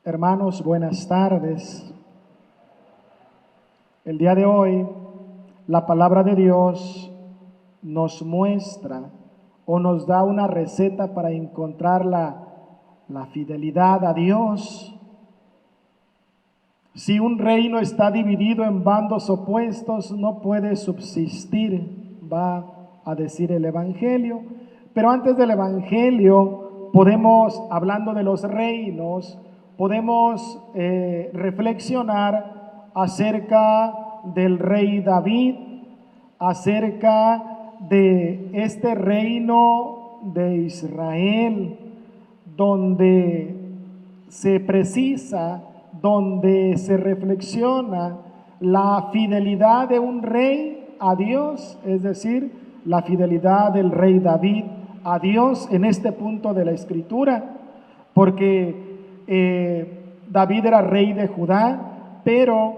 Hermanos, buenas tardes. El día de hoy, la palabra de Dios nos muestra o nos da una receta para encontrar la fidelidad a Dios. Si un reino está dividido en bandos opuestos, no puede subsistir, va a decir el Evangelio. Pero antes del Evangelio, hablando de los reinos, podemos reflexionar acerca del rey David, acerca de este reino de Israel, donde se precisa, donde se reflexiona la fidelidad de un rey a Dios, es decir, la fidelidad del rey David a Dios en este punto de la Escritura, porque David era rey de Judá, pero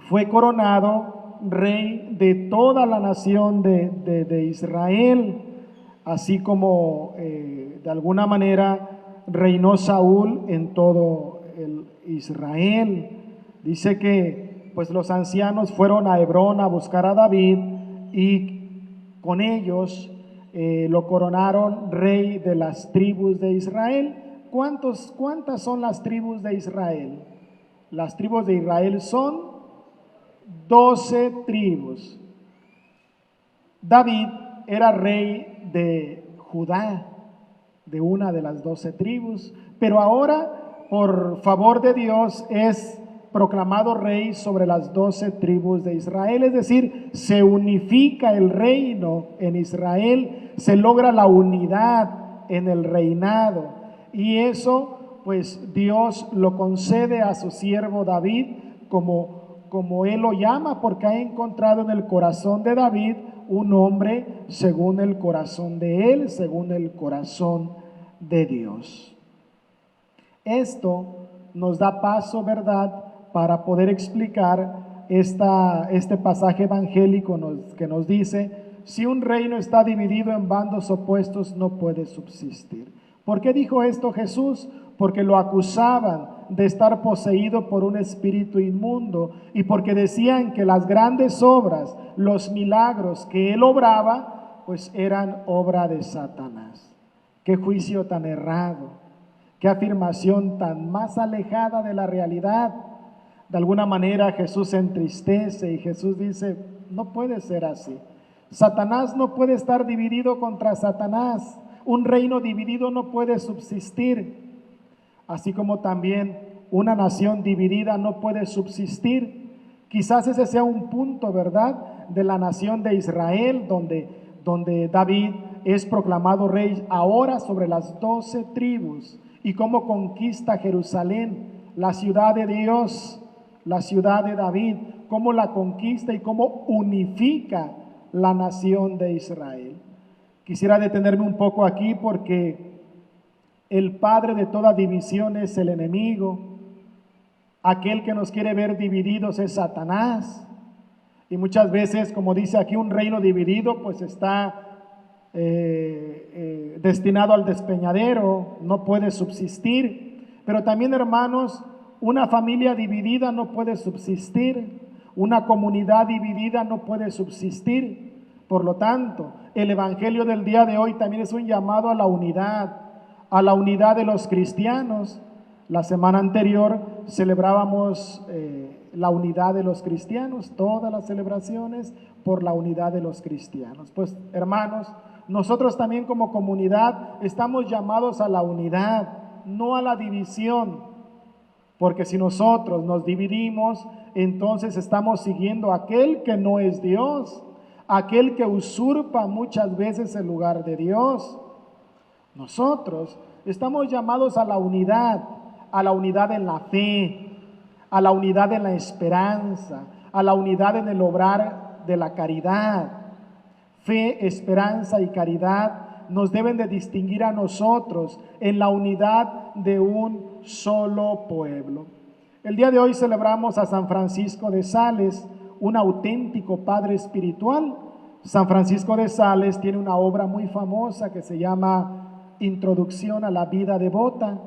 fue coronado rey de toda la nación de Israel, así como de alguna manera reinó Saúl en todo el Israel. Dice que pues los ancianos fueron a Hebrón a buscar a David y con ellos lo coronaron rey de las tribus de Israel. ¿Cuántas son las tribus de Israel? Las tribus de Israel son 12 tribus. David era rey de Judá, de una de las 12 tribus, pero ahora, por favor de Dios, es proclamado rey sobre las 12 tribus de Israel, es decir, se unifica el reino en Israel, se logra la unidad en el reinado, y eso pues Dios lo concede a su siervo David, como él lo llama, porque ha encontrado en el corazón de David un hombre según el corazón de él, según el corazón de Dios. Esto nos da paso, ¿verdad?, para poder explicar este pasaje evangélico que nos dice: si un reino está dividido en bandos opuestos, no puede subsistir. ¿Por qué dijo esto Jesús? Porque lo acusaban de estar poseído por un espíritu inmundo y porque decían que las grandes obras, los milagros que él obraba, pues eran obra de Satanás. Qué juicio tan errado, qué afirmación tan más alejada de la realidad. De alguna manera Jesús se entristece y Jesús dice: no puede ser así. Satanás no puede estar dividido contra Satanás. Un reino dividido no puede subsistir. Así como también una nación dividida no puede subsistir. Quizás ese sea un punto, ¿verdad?, de la nación de Israel, donde David es proclamado rey ahora sobre las 12 tribus, y cómo conquista Jerusalén, la ciudad de Dios, la ciudad de David, cómo la conquista y cómo unifica la nación de Israel. Quisiera detenerme un poco aquí porque el padre de toda división es el enemigo. Aquel que nos quiere ver divididos es Satanás. Y muchas veces, como dice aquí, un reino dividido pues está destinado al despeñadero, no puede subsistir. Pero también, hermanos, una familia dividida no puede subsistir, una comunidad dividida no puede subsistir. Por lo tanto, el evangelio del día de hoy también es un llamado a la unidad de los cristianos. La semana anterior celebrábamos la unidad de los cristianos, todas las celebraciones por la unidad de los cristianos. Pues, hermanos, nosotros también como comunidad estamos llamados a la unidad, no a la división, porque si nosotros nos dividimos, entonces estamos siguiendo a aquel que no es Dios, aquel que usurpa muchas veces el lugar de Dios. Nosotros estamos llamados a la unidad en la fe, a la unidad en la esperanza, a la unidad en el obrar de la caridad. Fe, esperanza y caridad nos deben de distinguir a nosotros en la unidad de un solo pueblo. El día de hoy celebramos a San Francisco de Sales, un auténtico padre espiritual. San Francisco de Sales tiene una obra muy famosa que se llama Introducción a la vida devota,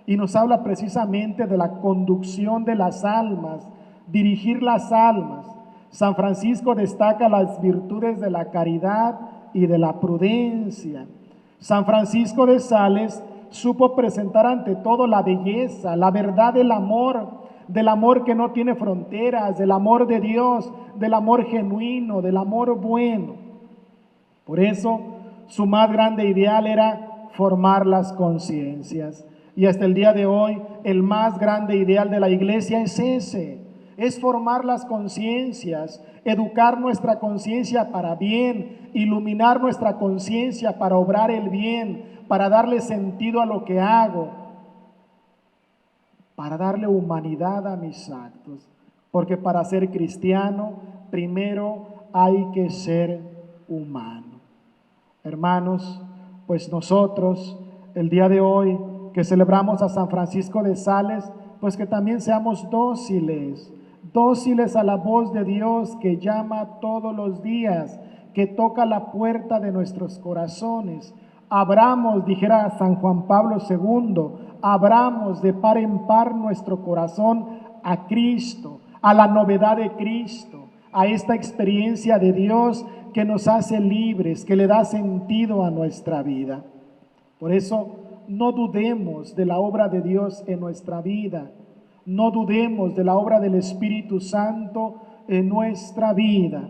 y nos habla precisamente de la conducción de las almas, dirigir las almas. San Francisco destaca las virtudes de la caridad y de la prudencia. San Francisco de Sales supo presentar ante todo la belleza, la verdad del amor que no tiene fronteras, del amor de Dios, del amor genuino, del amor bueno. Por eso, su más grande ideal era formar las conciencias. Y hasta el día de hoy, el más grande ideal de la Iglesia es ese, es formar las conciencias, educar nuestra conciencia para bien, iluminar nuestra conciencia para obrar el bien, para darle sentido a lo que hago, para darle humanidad a mis actos. Porque para ser cristiano, primero hay que ser humano. Hermanos, pues nosotros, el día de hoy, que celebramos a San Francisco de Sales, pues que también seamos dóciles a la voz de Dios que llama todos los días, que toca la puerta de nuestros corazones. Abramos, dijera San Juan Pablo II, abramos de par en par nuestro corazón a Cristo, a la novedad de Cristo, a esta experiencia de Dios que nos hace libres, que le da sentido a nuestra vida. Por eso, no dudemos de la obra de Dios en nuestra vida. No dudemos de la obra del Espíritu Santo en nuestra vida.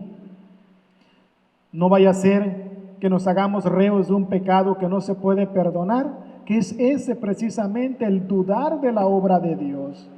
No vaya a ser que nos hagamos reos de un pecado que no se puede perdonar, que es ese precisamente, el dudar de la obra de Dios.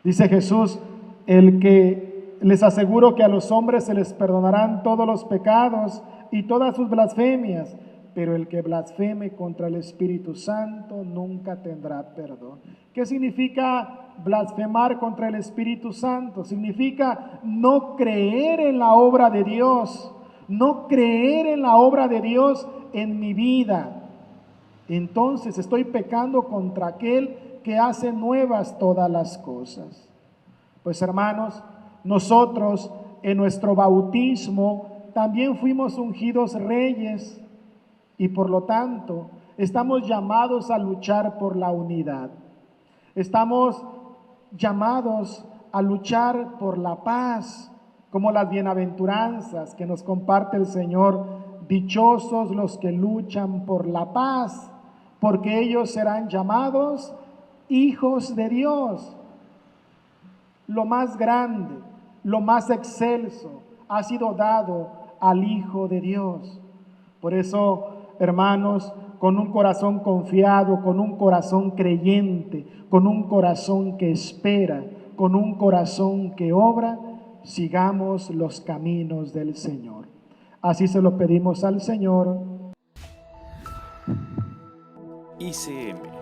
Dice Jesús, les aseguro que a los hombres se les perdonarán todos los pecados y todas sus blasfemias, pero el que blasfeme contra el Espíritu Santo nunca tendrá perdón. ¿Qué significa blasfemar contra el Espíritu Santo? Significa no creer en la obra de Dios, no creer en la obra de Dios en mi vida. Entonces estoy pecando contra aquel que hace nuevas todas las cosas. Pues hermanos, nosotros en nuestro bautismo también fuimos ungidos reyes y por lo tanto estamos llamados a luchar por la unidad. Estamos llamados a luchar por la paz, como las bienaventuranzas que nos comparte el Señor. Dichosos los que luchan por la paz, porque ellos serán llamados hijos de Dios. Lo más grande, lo más excelso ha sido dado al Hijo de Dios. Por eso, hermanos, con un corazón confiado, con un corazón creyente, con un corazón que espera, con un corazón que obra, sigamos los caminos del Señor. Así se lo pedimos al Señor. ICM